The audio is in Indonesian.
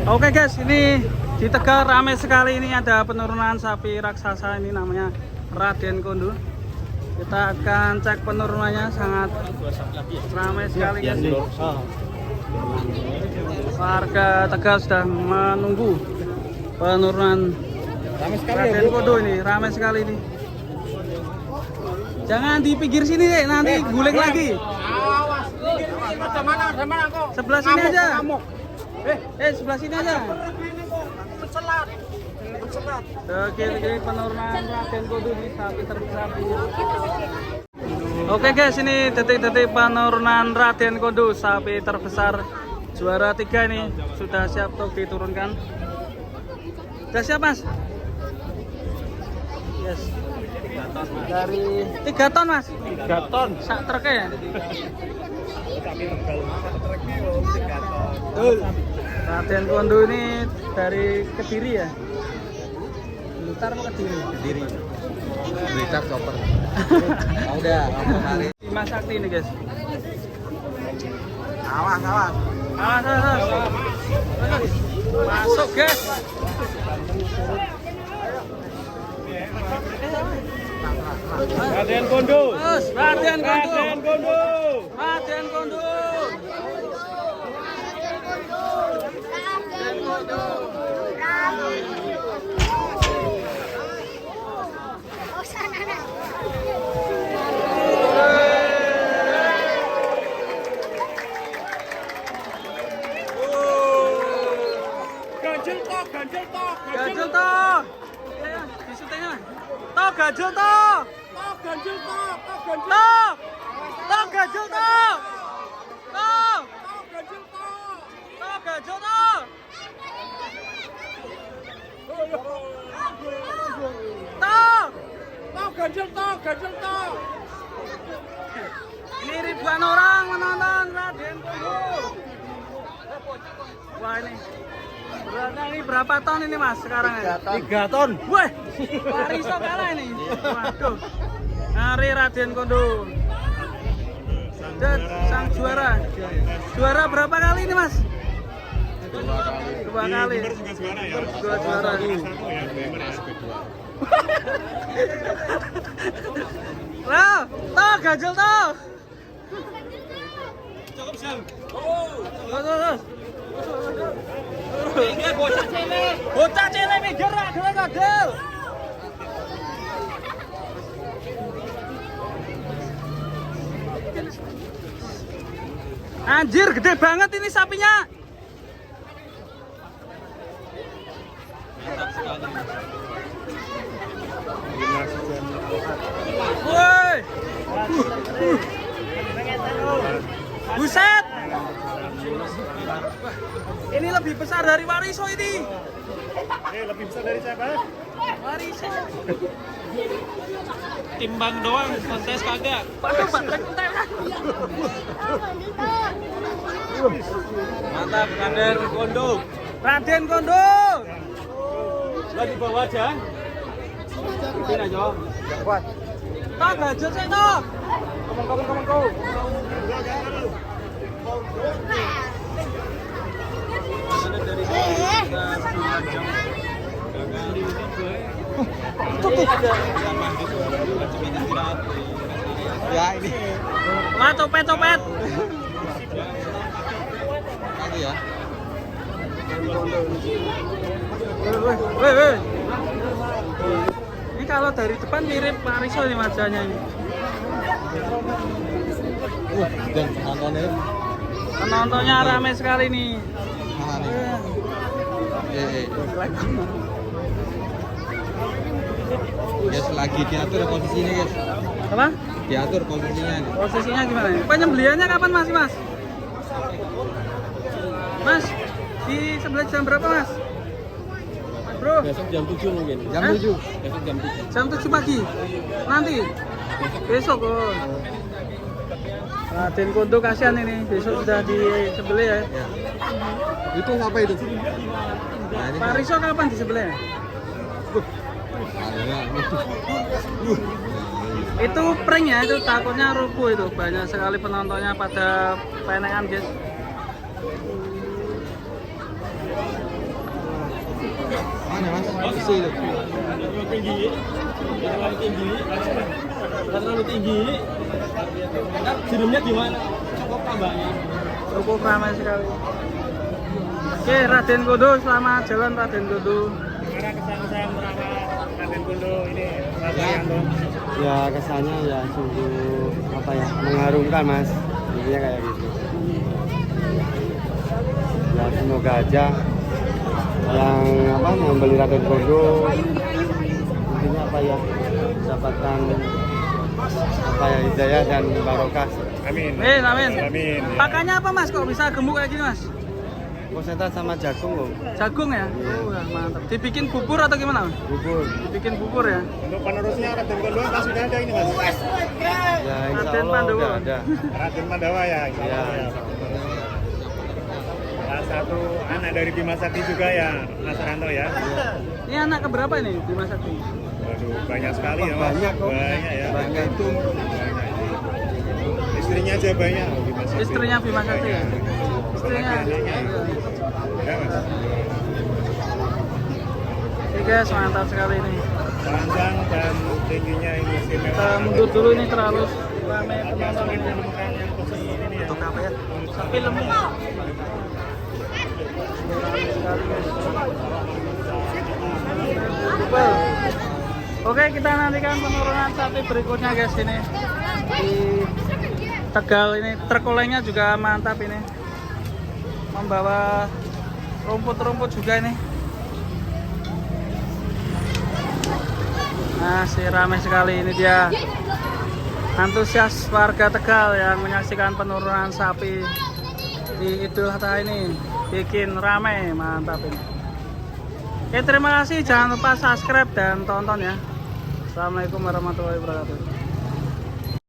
Oke guys, ini di Tegal ramai sekali. Ini ada penurunan sapi raksasa, ini namanya Raden Kondo. Kita akan cek penurunannya, sangat ramai sekali guys. Warga Tegal sudah menunggu penurunan Raden Kondo ini, ramai sekali ini. Jangan di pinggir sini deh, nanti guling lagi. Sebelah sini aja. Sebelah sini aja. Oke, penurunan Raden Kondo di sapi terbesar. Oke guys, ini detik-detik penurunan Raden Kondo, sapi terbesar juara 3 ini sudah siap untuk diturunkan. Sudah siap mas? Yes. Dari 3 ton mas? 3 ton. Sak truk ya? Raden Kondo ini dari Kediri ya? Blitar apa Kediri? Kediri. Blitar chopper. Udah, hari. Mas Sakti ini guys. Awas. Awas. Masuk guys. Raden Kondo. Raden Kondo. Raden Kondo. Raden Kondo. Ganjel toh. Ya, di syutingnya. Toh ganjel toh. Toh ganjel toh. Toh ganjel toh. Toh ganjel toh. Toh ganjel toh. Ini ribuan orang menonton Raden Kondo. Wah ini. Ini berapa ton ini mas sekarang ya? 3 ton. Wah, Wariso kalah ini. Waduh. Hari Raden Kondo. Dan sang juara. Juara berapa kali ini mas? 2 kali. 2 juara. Loh, toh ganjel toh. Cukup sih. Terus. Bocah cilik mikir ra gadel. Anjir, gede banget ini sapinya. Woi. Buset. Ini lebih besar dari Wariso ini. Lebih besar dari siapa? Wariso. Timbang doang, kontes kagak. Waduh, baterai kentelan. Mantap, Raden Kondo. Raden Kondo. Lah di bawah aja. Ikutin aja. Kuat. Toh gajel sih toh. Komen. Dari setengah jam. Ya ini. Wah, copet. Lagi ya. Weh. Ini kalau dari depan mirip Wariso ini wajahnya ini. Dan penontonnya. Penontonnya ramai sekali nih. Mana nih? Guys, lagi diatur posisinya guys. Apa? Diatur posisinya nih. Posisinya gimana? Penyembelihannya kapan mas? Mas, di sebelah jam berapa mas? Bro? Besok jam 7 mungkin. Jam 7. Besok jam 7. Jam 7 pagi? Nanti? Besok oh. Raden Kondo kasihan ini, besok sudah disembelih ya. Itu apa itu? Nah, ini Wariso kapan disembelih? Itu prank ya, itu takutnya rubuh itu. Banyak sekali penontonnya pada penengan guys. ya mas? Isi itu. Terlalu tinggi. Terlalu tinggi. Terlalu tinggi. Nah, sirupnya gimana? Cukup tambahnya. Cukup ramai sekali. Oke, Raden Kondo, selamat jalan Raden Kondo. Gimana kesan-kesan merawat Raden Kondo ini, Mas Arianto? Ya kesannya ya sungguh apa ya, mengharumkan mas, intinya kayak gitu. Ya semoga aja yang apa membeli Raden Kondo intinya apa ya, mendapatkan apa ya, hidayah dan barokah. Amin. Amin. Amin. Pakannya apa mas? Kok bisa gemuk kayak gini mas? Konsentrasi sama jagung loh, Jagung ya? Oh, ya, mantap. Dibikin bubur atau gimana? bubur. Dibikin bubur ya? Untuk penerusnya Raden Kondo apa sudah ada ini Mas? Ya insya Raden Allah Pandowo. udah ada. Raden Pandawa ya. Insya Ya, Allah, ya. insya Allah. Salah satu anak dari Bima Sakti juga ya, Mas Arianto ya. Ini anak keberapa ini di Mas Sakti? Waduh, banyak sekali ya Mas. Banyak kok. Banyak ya. Banyak itu. Istrinya aja banyak loh Bima Sakti. Istrinya Bima Sakti ya? Istrinya. Anaknya. Ya, Mas. Oke guys, mantap sekali ini. Panjang dan tingginya ini istimewa. Kita mundur dulu ini terlalu ramai Agak penonton sulit ini. menemukan yang posisi ini ya. Untuk apa ya? Sapi lemu. Oke, kita nantikan penurunan sapi berikutnya guys ini di Tegal ini. Truk olengnya juga mantap ini, membawa rumput-rumput juga ini. Masih ramai sekali, ini dia antusias warga Tegal yang menyaksikan penurunan sapi di Idul Adha ini. Bikin ramai, mantap ini. Oke, terima kasih, jangan lupa subscribe dan tonton ya. Assalamualaikum warahmatullahi wabarakatuh.